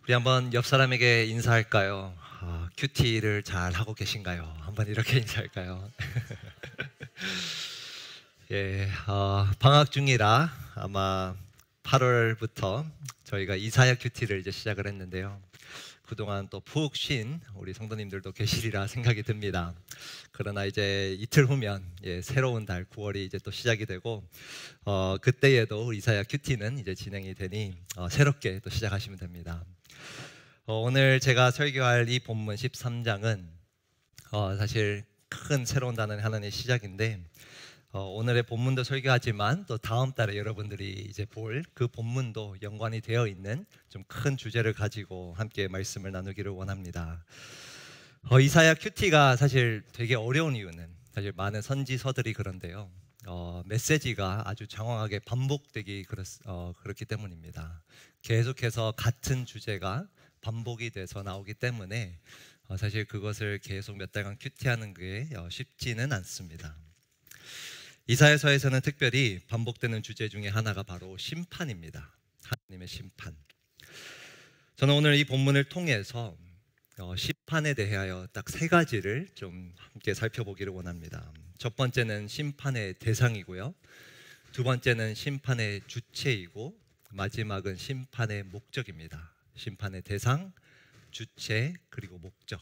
우리 한번 옆 사람에게 인사할까요? 큐티를 잘 하고 계신가요? 한번 이렇게 인사할까요? 예, 방학 중이라 아마 8월부터 저희가 이사야 큐티를 이제 시작을 했는데요. 그동안 또 푹 쉰 우리 성도님들도 계시리라 생각이 듭니다. 그러나 이제 이틀 후면 새로운 달 9월이 이제 또 시작이 되고 그때에도 이사야 큐티는 이제 진행이 되니 새롭게 또 시작하시면 됩니다. 오늘 제가 설교할 이 본문 13장은 사실 큰 새로운 단원의 하나의 시작인데 오늘의 본문도 설교하지만 또 다음 달에 여러분들이 이제 볼 그 본문도 연관이 되어 있는 좀 큰 주제를 가지고 함께 말씀을 나누기를 원합니다. 이사야 큐티가 사실 되게 어려운 이유는 사실 많은 선지서들이 그런데요. 메시지가 아주 장황하게 반복되기 그렇기 때문입니다. 계속해서 같은 주제가 반복이 돼서 나오기 때문에 사실 그것을 계속 몇 달간 큐티하는 게 쉽지는 않습니다. 이사야서에서는 특별히 반복되는 주제 중에 하나가 바로 심판입니다. 하나님의 심판. 저는 오늘 이 본문을 통해서 심판에 대하여 딱 세 가지를 좀 함께 살펴보기를 원합니다. 첫 번째는 심판의 대상이고요. 두 번째는 심판의 주체이고 마지막은 심판의 목적입니다. 심판의 대상, 주체, 그리고 목적.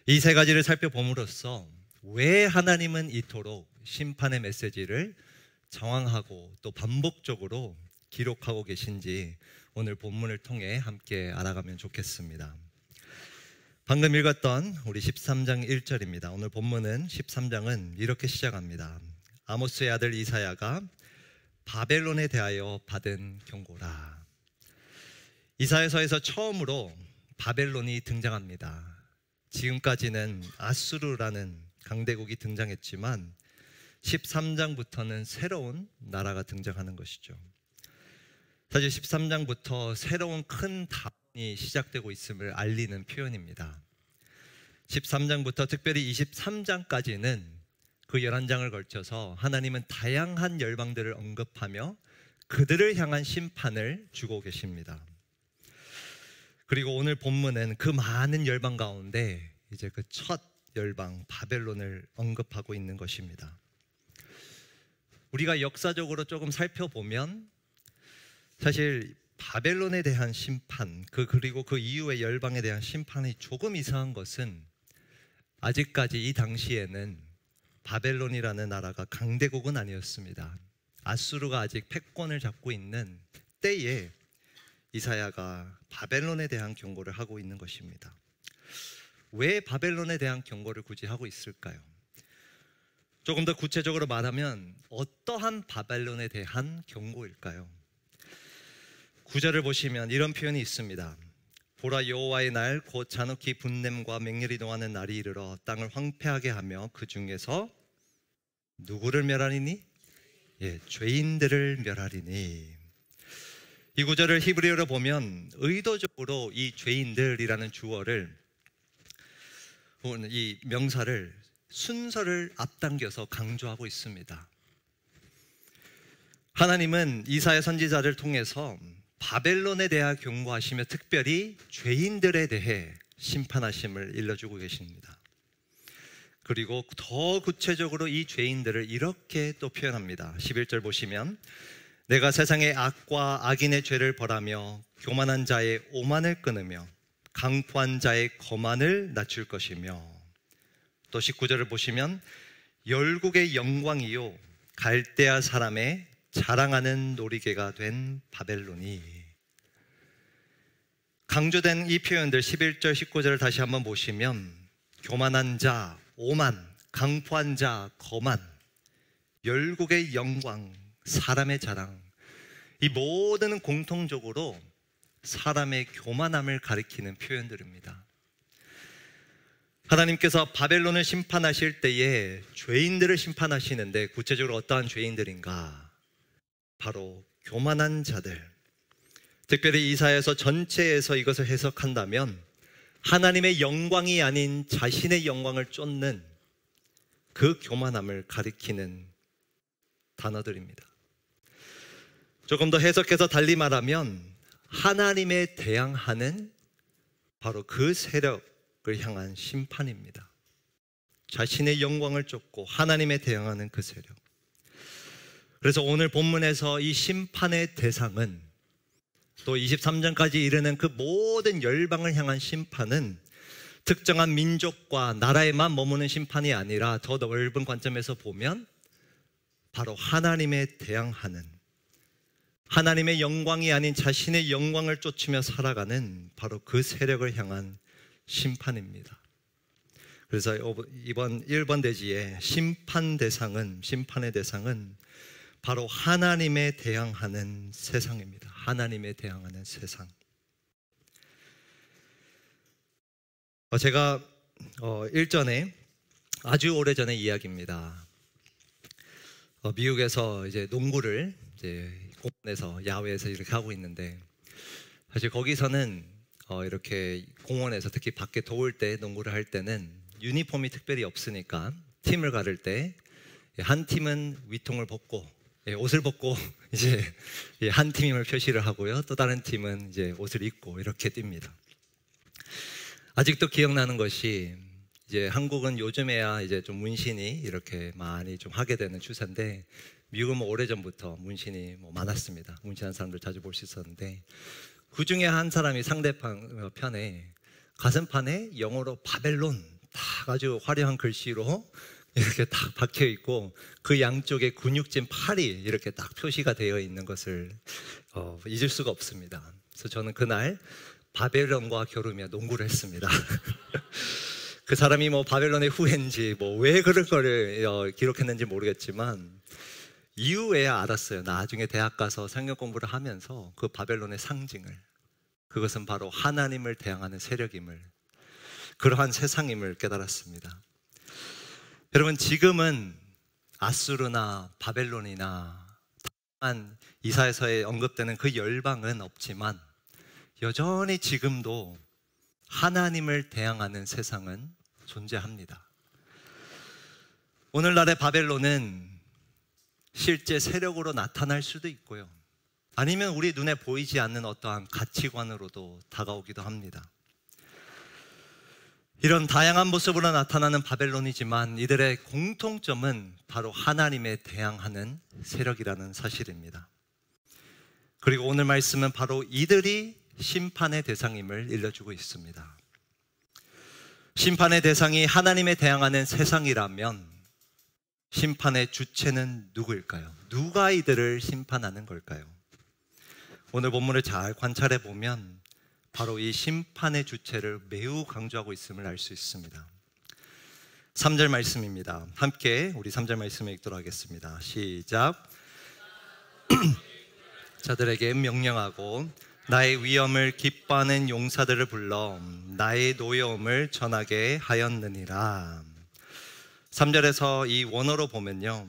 이 세 가지를 살펴봄으로써 왜 하나님은 이토록 심판의 메시지를 정황하고 또 반복적으로 기록하고 계신지 오늘 본문을 통해 함께 알아가면 좋겠습니다. 방금 읽었던 우리 13장 1절입니다. 오늘 본문은 13장은 이렇게 시작합니다. 아모스의 아들 이사야가 바벨론에 대하여 받은 경고라. 이사야서에서 처음으로 바벨론이 등장합니다. 지금까지는 아수르라는 강대국이 등장했지만 13장부터는 새로운 나라가 등장하는 것이죠. 사실 13장부터 새로운 큰 다원이 시작되고 있음을 알리는 표현입니다. 13장부터 특별히 23장까지는 그 11장을 걸쳐서 하나님은 다양한 열방들을 언급하며 그들을 향한 심판을 주고 계십니다. 그리고 오늘 본문은 그 많은 열방 가운데 이제 그 첫 열방 바벨론을 언급하고 있는 것입니다. 우리가 역사적으로 조금 살펴보면 사실 바벨론에 대한 심판 그리고 그 이후의 열방에 대한 심판이 조금 이상한 것은 아직까지 이 당시에는 바벨론이라는 나라가 강대국은 아니었습니다. 아수르가 아직 패권을 잡고 있는 때에 이사야가 바벨론에 대한 경고를 하고 있는 것입니다. 왜 바벨론에 대한 경고를 굳이 하고 있을까요? 조금 더 구체적으로 말하면 어떠한 바벨론에 대한 경고일까요? 9절을 보시면 이런 표현이 있습니다. 보라, 여호와의 날 곧 잔혹히 분냄과 맹렬히 동하는 날이 이르러 땅을 황폐하게 하며 그 중에서 누구를 멸하리니? 죄인들을 멸하리니. 이 구절을 히브리어로 보면 의도적으로 이 죄인들이라는 주어를 이 명사를 순서를 앞당겨서 강조하고 있습니다. 하나님은 이사야 선지자를 통해서 바벨론에 대하여 경고하시며 특별히 죄인들에 대해 심판하심을 일러주고 계십니다. 그리고 더 구체적으로 이 죄인들을 이렇게 또 표현합니다. 11절 보시면 내가 세상의 악과 악인의 죄를 벌하며 교만한 자의 오만을 끊으며 강포한 자의 거만을 낮출 것이며, 또 19절을 보시면 열국의 영광이요 갈대아 사람의 자랑하는 놀이개가 된 바벨론이. 강조된 이 표현들 11절 19절을 다시 한번 보시면 교만한 자, 오만, 강포한 자, 거만, 열국의 영광, 사람의 자랑, 이 모두는 공통적으로 사람의 교만함을 가리키는 표현들입니다. 하나님께서 바벨론을 심판하실 때에 죄인들을 심판하시는데 구체적으로 어떠한 죄인들인가? 바로 교만한 자들. 특별히 이사야서 전체에서 이것을 해석한다면 하나님의 영광이 아닌 자신의 영광을 쫓는 그 교만함을 가리키는 단어들입니다. 조금 더 해석해서 달리 말하면 하나님에 대항하는 바로 그 세력을 향한 심판입니다. 자신의 영광을 쫓고 하나님에 대항하는 그 세력. 그래서 오늘 본문에서 이 심판의 대상은, 또 23장까지 이르는 그 모든 열방을 향한 심판은 특정한 민족과 나라에만 머무는 심판이 아니라 더 넓은 관점에서 보면 바로 하나님에 대항하는, 하나님의 영광이 아닌 자신의 영광을 쫓으며 살아가는 바로 그 세력을 향한 심판입니다. 그래서 이번 1번 대지의 심판의 대상은 바로 하나님에 대항하는 세상입니다. 하나님에 대항하는 세상. 제가 일전에, 아주 오래전의 이야기입니다. 미국에서 이제 농구를 이제 공원에서, 야외에서 이렇게 하고 있는데, 사실 거기서는 이렇게 공원에서 특히 밖에 더울 때 농구를 할 때는 유니폼이 특별히 없으니까 팀을 가를 때 한 팀은 위통을 벗고, 옷을 벗고 이제 한 팀임을 표시를 하고요, 또 다른 팀은 이제 옷을 입고 이렇게 뜁니다. 아직도 기억나는 것이, 이제 한국은 요즘에야 이제 좀 문신이 이렇게 많이 좀 하게 되는 추세인데, 미국은 뭐 오래전부터 문신이 많았습니다. 문신한 사람들 자주 볼 수 있었는데, 그 중에 한 사람이 상대편 편에 가슴판에 영어로 바벨론 딱 아주 화려한 글씨로 이렇게 딱 박혀 있고, 그 양쪽에 근육진 팔이 이렇게 딱 표시가 되어 있는 것을 잊을 수가 없습니다. 그래서 저는 그날 바벨론과 겨루며 농구를 했습니다. 그 사람이 뭐 바벨론의 후예인지 뭐 왜 그런 거를 기록했는지 모르겠지만, 이후에야 알았어요. 나중에 대학 가서 성경 공부를 하면서 그 바벨론의 상징을, 그것은 바로 하나님을 대항하는 세력임을, 그러한 세상임을 깨달았습니다. 여러분, 지금은 아수르나 바벨론이나 이사야서에 언급되는 그 열방은 없지만, 여전히 지금도 하나님을 대항하는 세상은 존재합니다. 오늘날의 바벨론은 실제 세력으로 나타날 수도 있고요, 아니면 우리 눈에 보이지 않는 어떠한 가치관으로도 다가오기도 합니다. 이런 다양한 모습으로 나타나는 바벨론이지만 이들의 공통점은 바로 하나님에 대항하는 세력이라는 사실입니다. 그리고 오늘 말씀은 바로 이들이 심판의 대상임을 일러주고 있습니다. 심판의 대상이 하나님에 대항하는 세상이라면 심판의 주체는 누구일까요? 누가 이들을 심판하는 걸까요? 오늘 본문을 잘 관찰해 보면 바로 이 심판의 주체를 매우 강조하고 있음을 알 수 있습니다. 3절 말씀입니다. 함께 우리 3절 말씀을 읽도록 하겠습니다. 시작. 자들에게 명령하고 나의 위엄을 기뻐하는 용사들을 불러 나의 노여움을 전하게 하였느니라. 3절에서 이 원어로 보면요,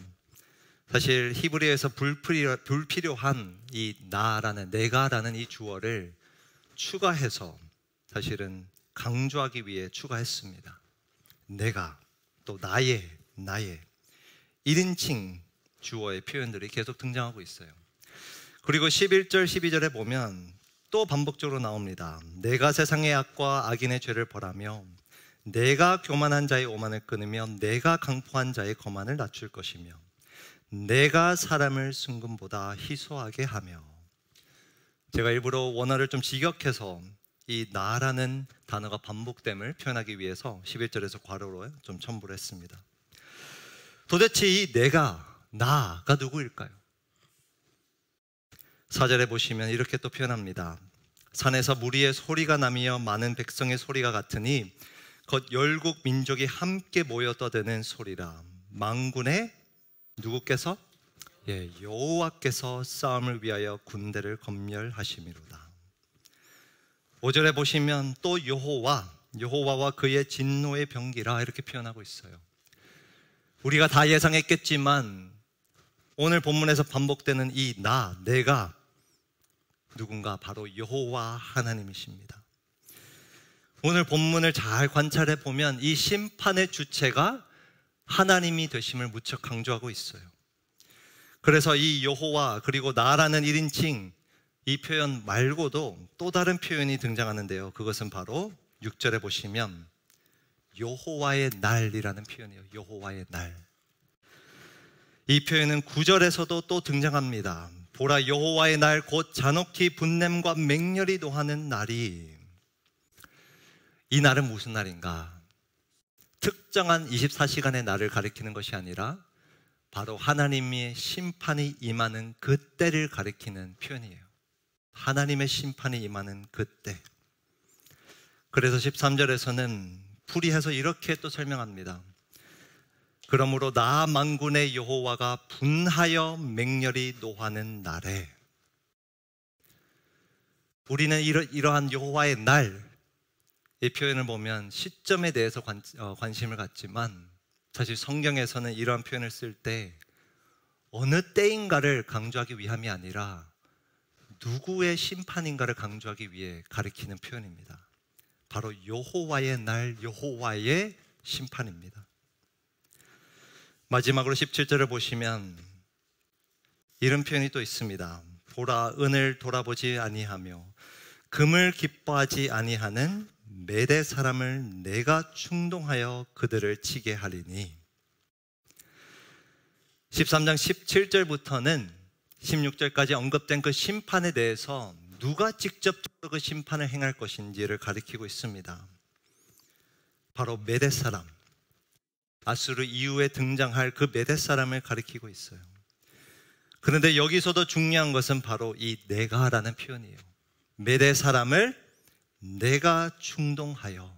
사실 히브리어에서 불필요한 이 나라는, 내가라는 이 주어를 추가해서 사실은 강조하기 위해 추가했습니다. 내가, 또 나의 1인칭 주어의 표현들이 계속 등장하고 있어요. 그리고 11절 12절에 보면 또 반복적으로 나옵니다. 내가 세상의 악과 악인의 죄를 벌하며 내가 교만한 자의 오만을 끊으며 내가 강포한 자의 거만을 낮출 것이며 내가 사람을 순금보다 희소하게 하며. 제가 일부러 원어를 좀 직역해서 이 나라는 단어가 반복됨을 표현하기 위해서 11절에서 괄호로 좀 첨부를 했습니다. 도대체 이 내가, 나가 누구일까요? 4절에 보시면 이렇게 또 표현합니다. 산에서 무리의 소리가 나며 많은 백성의 소리가 같으니 곧 열국 민족이 함께 모여 떠드는 소리라. 만군의 누구께서? 여호와께서 싸움을 위하여 군대를 검열하심이로다. 5절에 보시면 또 여호와와 그의 진노의 병기라 이렇게 표현하고 있어요. 우리가 다 예상했겠지만 오늘 본문에서 반복되는 이 내가 누군가? 바로 여호와 하나님이십니다. 오늘 본문을 잘 관찰해 보면 이 심판의 주체가 하나님이 되심을 무척 강조하고 있어요. 그래서 이 여호와 그리고 나라는 1인칭 이 표현 말고도 또 다른 표현이 등장하는데요. 그것은 바로 6절에 보시면 여호와의 날이라는 표현이에요. 여호와의 날. 이 표현은 9절에서도 또 등장합니다. 보라, 여호와의 날 곧 잔혹히 분냄과 맹렬히 노하는 날이. 이 날은 무슨 날인가? 특정한 24시간의 날을 가리키는 것이 아니라 바로 하나님의 심판이 임하는 그때를 가리키는 표현이에요. 하나님의 심판이 임하는 그때. 그래서 13절에서는 풀이해서 이렇게 또 설명합니다. 그러므로 나 만군의 여호와가 분하여 맹렬히 노하는 날에. 우리는 이러한 여호와의 날, 이 표현을 보면 시점에 대해서 관심을 갖지만 사실 성경에서는 이러한 표현을 쓸 때 어느 때인가를 강조하기 위함이 아니라 누구의 심판인가를 강조하기 위해 가리키는 표현입니다. 바로 여호와의 날, 여호와의 심판입니다. 마지막으로 17절을 보시면 이런 표현이 또 있습니다. 보라, 은을 돌아보지 아니하며 금을 기뻐하지 아니하는 메대 사람을 내가 충동하여 그들을 치게 하리니. 13장 17절부터는 16절까지 언급된 그 심판에 대해서 누가 직접적으로 그 심판을 행할 것인지를 가리키고 있습니다. 바로 메대 사람, 아수르 이후에 등장할 그 메대 사람을 가리키고 있어요. 그런데 여기서도 중요한 것은 바로 이 내가라는 표현이에요. 메대 사람을 내가 충동하여.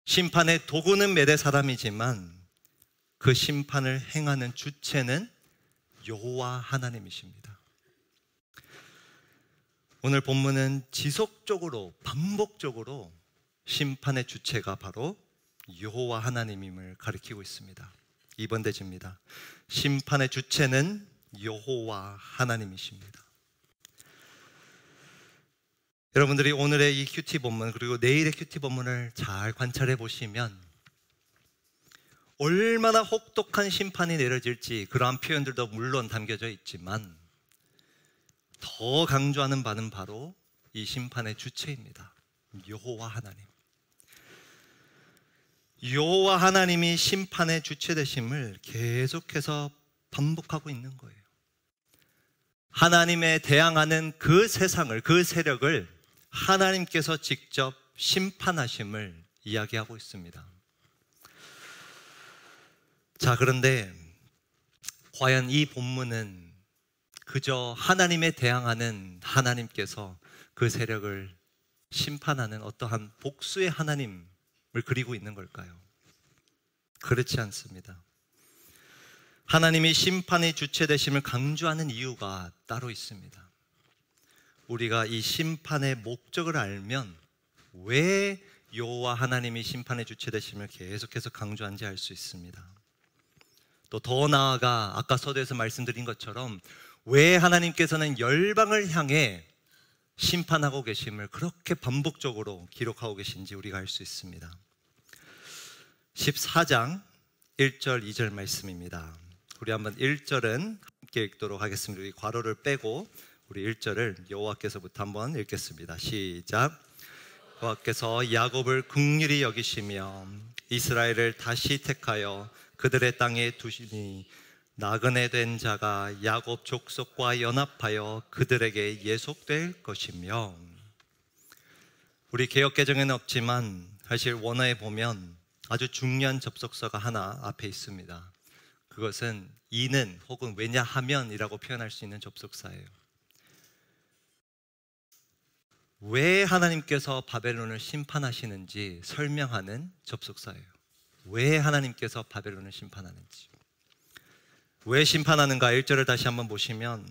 심판의 도구는 메대 사람이지만 그 심판을 행하는 주체는 여호와 하나님이십니다. 오늘 본문은 지속적으로 반복적으로 심판의 주체가 바로 여호와 하나님임을 가리키고 있습니다. 2번 대지입니다. 심판의 주체는 여호와 하나님이십니다. 여러분들이 오늘의 이 큐티 본문 그리고 내일의 큐티 본문을 잘 관찰해 보시면 얼마나 혹독한 심판이 내려질지 그러한 표현들도 물론 담겨져 있지만 더 강조하는 바는 바로 이 심판의 주체입니다. 여호와 하나님. 여호와 하나님이 심판의 주체 되심을 계속해서 반복하고 있는 거예요. 하나님에 대항하는 그 세상을, 그 세력을 하나님께서 직접 심판하심을 이야기하고 있습니다. 자, 그런데 과연 이 본문은 그저 하나님에 대항하는 하나님께서 그 세력을 심판하는 어떠한 복수의 하나님을 그리고 있는 걸까요? 그렇지 않습니다. 하나님이 심판의 주체 되심을 강조하는 이유가 따로 있습니다. 우리가 이 심판의 목적을 알면 왜 여호와 하나님이 심판의 주체 되심을 계속해서 강조한지 알 수 있습니다. 또 더 나아가 아까 서두에서 말씀드린 것처럼 왜 하나님께서는 열방을 향해 심판하고 계심을 그렇게 반복적으로 기록하고 계신지 우리가 알 수 있습니다. 14장 1절 2절 말씀입니다. 우리 한번 1절은 함께 읽도록 하겠습니다. 우리 괄호를 빼고 우리 1절을 여호와께서부터 한번 읽겠습니다. 시작. 여호와께서 야곱을 긍휼히 여기시며 이스라엘을 다시 택하여 그들의 땅에 두시니 나그네 된 자가 야곱 족속과 연합하여 그들에게 예속될 것이며. 우리 개역개정에는 없지만 사실 원어에 보면 아주 중요한 접속사가 하나 앞에 있습니다. 그것은 이는 혹은 왜냐하면이라고 표현할 수 있는 접속사예요. 왜 하나님께서 바벨론을 심판하시는지 설명하는 접속사예요. 왜 하나님께서 바벨론을 심판하는지. 왜 심판하는가? 1절을 다시 한번 보시면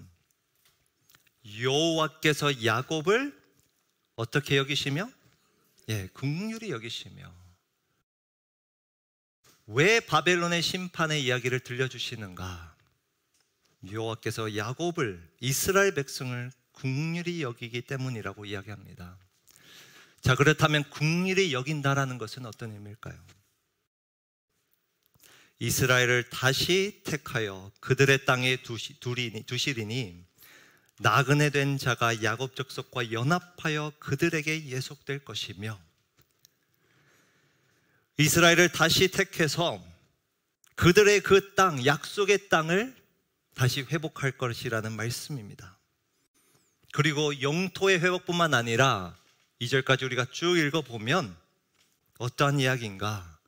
여호와께서 야곱을 어떻게 여기시며? 긍휼히 여기시며. 왜 바벨론의 심판의 이야기를 들려주시는가? 여호와께서 야곱을, 이스라엘 백성을 긍휼히 여기기 때문이라고 이야기합니다. 자, 그렇다면 긍휼히 여긴다라는 것은 어떤 의미일까요? 이스라엘을 다시 택하여 그들의 땅에 두시리니 나그네 된 자가 야곱 족속과 연합하여 그들에게 예속될 것이며 이스라엘을 다시 택해서 그들의 그 땅, 약속의 땅을 다시 회복할 것이라는 말씀입니다. 그리고 영토의 회복뿐만 아니라 2절까지 우리가 쭉 읽어보면 어떠한 이야기인가?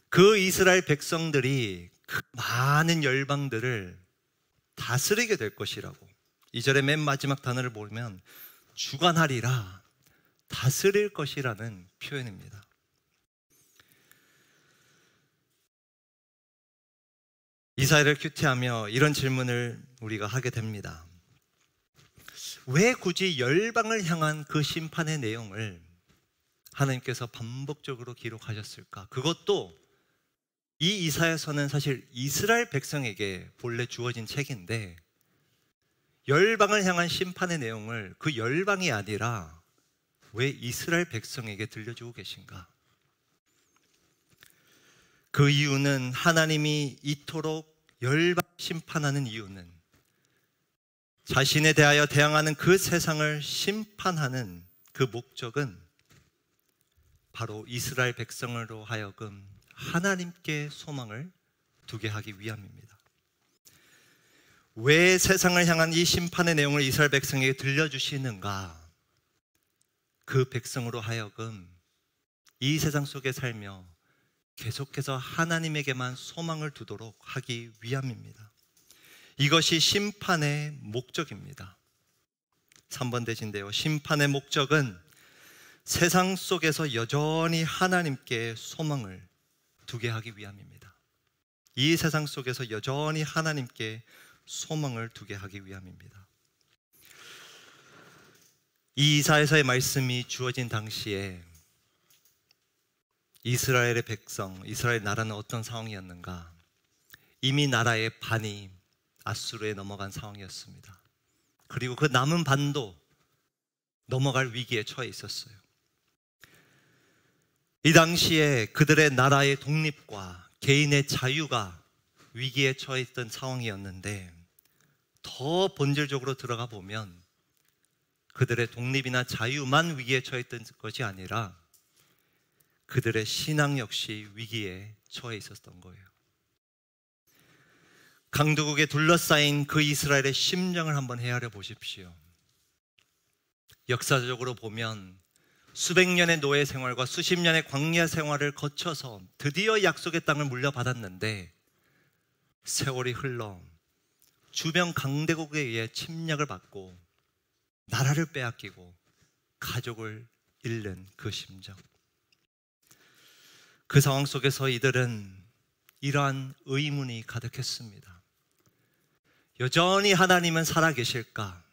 그 이스라엘 백성들이 그 많은 열방들을 다스리게 될 것이라고. 2절의 맨 마지막 단어를 보면 주관하리라, 다스릴 것이라는 표현입니다. 이사야를 큐티하며 이런 질문을 우리가 하게 됩니다. 왜 굳이 열방을 향한 그 심판의 내용을 하나님께서 반복적으로 기록하셨을까? 그것도 이 이사야서는 사실 이스라엘 백성에게 본래 주어진 책인데 열방을 향한 심판의 내용을 그 열방이 아니라 왜 이스라엘 백성에게 들려주고 계신가? 그 이유는 하나님이 이토록 열방 심판하는 이유는 자신에 대하여 대항하는 그 세상을 심판하는 그 목적은 바로 이스라엘 백성으로 하여금 하나님께 소망을 두게 하기 위함입니다. 왜 세상을 향한 이 심판의 내용을 이스라엘 백성에게 들려주시는가? 그 백성으로 하여금 이 세상 속에 살며 계속해서 하나님에게만 소망을 두도록 하기 위함입니다. 이것이 심판의 목적입니다. 3번 대신데요, 심판의 목적은 세상 속에서 여전히 하나님께 소망을 두게 하기 위함입니다. 이 세상 속에서 여전히 하나님께 소망을 두게 하기 위함입니다. 이 이사야서의 말씀이 주어진 당시에 이스라엘의 백성, 이스라엘 나라는 어떤 상황이었는가? 이미 나라의 반이 아수르에 넘어간 상황이었습니다. 그리고 그 남은 반도 넘어갈 위기에 처해 있었어요. 이 당시에 그들의 나라의 독립과 개인의 자유가 위기에 처해 있던 상황이었는데 더 본질적으로 들어가 보면 그들의 독립이나 자유만 위기에 처해 있던 것이 아니라 그들의 신앙 역시 위기에 처해 있었던 거예요. 강도국에 둘러싸인 그 이스라엘의 심정을 한번 헤아려 보십시오. 역사적으로 보면 수백 년의 노예 생활과 수십 년의 광야 생활을 거쳐서 드디어 약속의 땅을 물려받았는데 세월이 흘러 주변 강대국에 의해 침략을 받고 나라를 빼앗기고 가족을 잃는 그 심정. 그 상황 속에서 이들은 이러한 의문이 가득했습니다. 여전히 하나님은 살아계실까?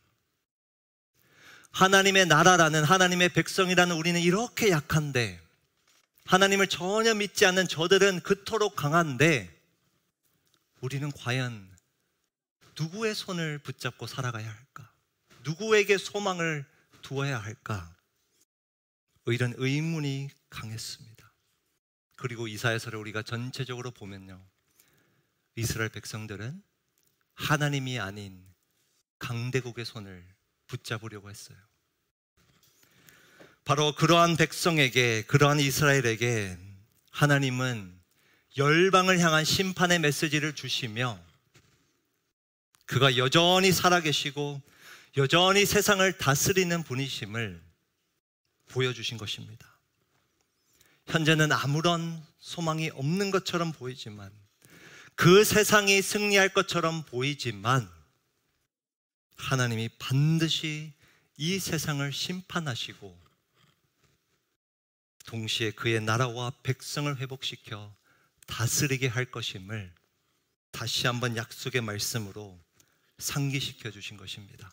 하나님의 나라라는, 하나님의 백성이라는 우리는 이렇게 약한데, 하나님을 전혀 믿지 않는 저들은 그토록 강한데 우리는 과연 누구의 손을 붙잡고 살아가야 할까? 누구에게 소망을 두어야 할까? 이런 의문이 강했습니다. 그리고 이사야서를 우리가 전체적으로 보면요, 이스라엘 백성들은 하나님이 아닌 강대국의 손을 붙잡으려고 했어요. 바로 그러한 백성에게, 그러한 이스라엘에게 하나님은 열방을 향한 심판의 메시지를 주시며 그가 여전히 살아계시고 여전히 세상을 다스리는 분이심을 보여주신 것입니다. 현재는 아무런 소망이 없는 것처럼 보이지만, 그 세상이 승리할 것처럼 보이지만 하나님이 반드시 이 세상을 심판하시고 동시에 그의 나라와 백성을 회복시켜 다스리게 할 것임을 다시 한번 약속의 말씀으로 상기시켜 주신 것입니다.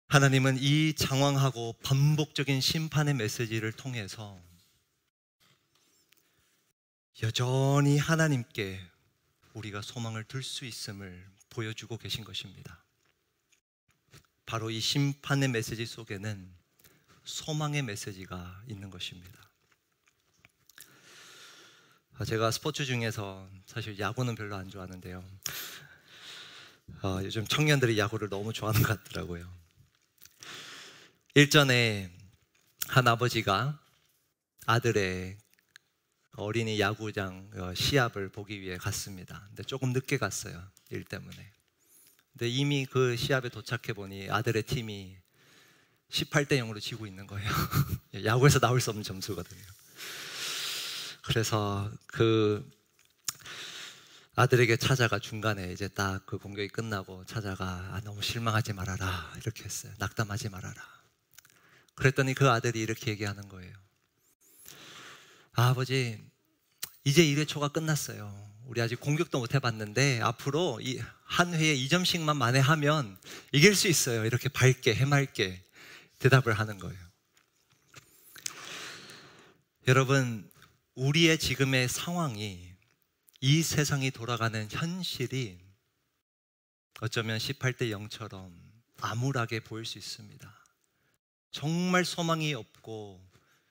하나님은 이 장황하고 반복적인 심판의 메시지를 통해서 여전히 하나님께 우리가 소망을 둘 수 있음을 보여주고 계신 것입니다. 바로 이 심판의 메시지 속에는 소망의 메시지가 있는 것입니다. 제가 스포츠 중에서 사실 야구는 별로 안 좋아하는데요, 요즘 청년들이 야구를 너무 좋아하는 것 같더라고요. 일전에 한 아버지가 아들의 어린이 야구장 시합을 보기 위해 갔습니다. 근데 조금 늦게 갔어요. 일 때문에. 근데 이미 그 시합에 도착해 보니 아들의 팀이 18대 0으로 지고 있는 거예요. 야구에서 나올 수 없는 점수거든요. 그래서 그 아들에게 찾아가 중간에 이제 딱 그 공격이 끝나고 찾아가 너무 실망하지 말아라 이렇게 했어요. 낙담하지 말아라. 그랬더니 그 아들이 이렇게 얘기하는 거예요. 아버지, 이제 1회 초가 끝났어요. 우리 아직 공격도 못 해봤는데 앞으로 한 회에 2점씩만 만회하면 이길 수 있어요. 이렇게 밝게 해맑게 대답을 하는 거예요. 여러분, 우리의 지금의 상황이, 이 세상이 돌아가는 현실이 어쩌면 18대 0처럼 암울하게 보일 수 있습니다. 정말 소망이 없고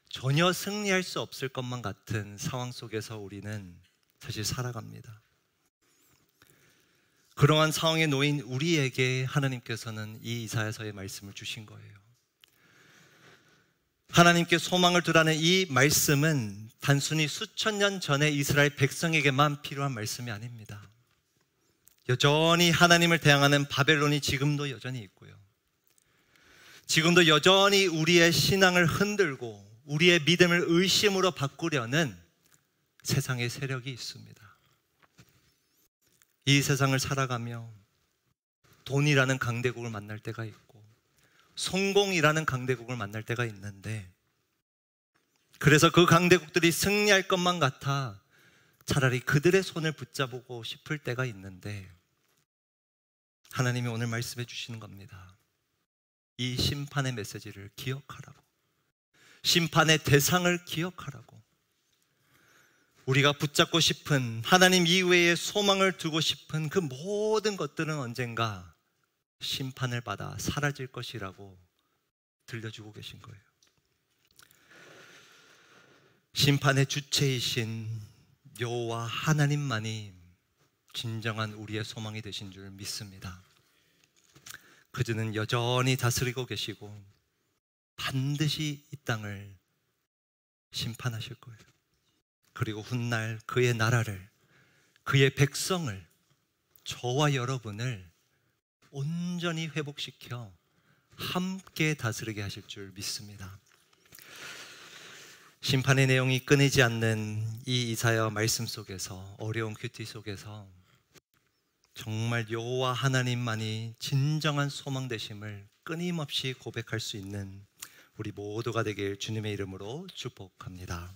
전혀 승리할 수 없을 것만 같은 상황 속에서 우리는 사실 살아갑니다. 그러한 상황에 놓인 우리에게 하나님께서는 이 이사야서의 말씀을 주신 거예요. 하나님께 소망을 두라는 이 말씀은 단순히 수천 년 전에 이스라엘 백성에게만 필요한 말씀이 아닙니다. 여전히 하나님을 대항하는 바벨론이 지금도 여전히 있고요. 지금도 여전히 우리의 신앙을 흔들고 우리의 믿음을 의심으로 바꾸려는 세상의 세력이 있습니다. 이 세상을 살아가며 돈이라는 강대국을 만날 때가 있고 성공이라는 강대국을 만날 때가 있는데, 그래서 그 강대국들이 승리할 것만 같아 차라리 그들의 손을 붙잡고 싶을 때가 있는데, 하나님이 오늘 말씀해 주시는 겁니다. 이 심판의 메시지를 기억하라고, 심판의 대상을 기억하라고. 우리가 붙잡고 싶은 하나님 이외에 소망을 두고 싶은 그 모든 것들은 언젠가 심판을 받아 사라질 것이라고 들려주고 계신 거예요. 심판의 주체이신 여호와 하나님만이 진정한 우리의 소망이 되신 줄 믿습니다. 그분은 여전히 다스리고 계시고 반드시 이 땅을 심판하실 거예요. 그리고 훗날 그의 나라를, 그의 백성을, 저와 여러분을 온전히 회복시켜 함께 다스리게 하실 줄 믿습니다. 심판의 내용이 끊이지 않는 이 이사야 말씀 속에서, 어려운 큐티 속에서 정말 여호와 하나님만이 진정한 소망 되심을 끊임없이 고백할 수 있는 우리 모두가 되길 주님의 이름으로 축복합니다.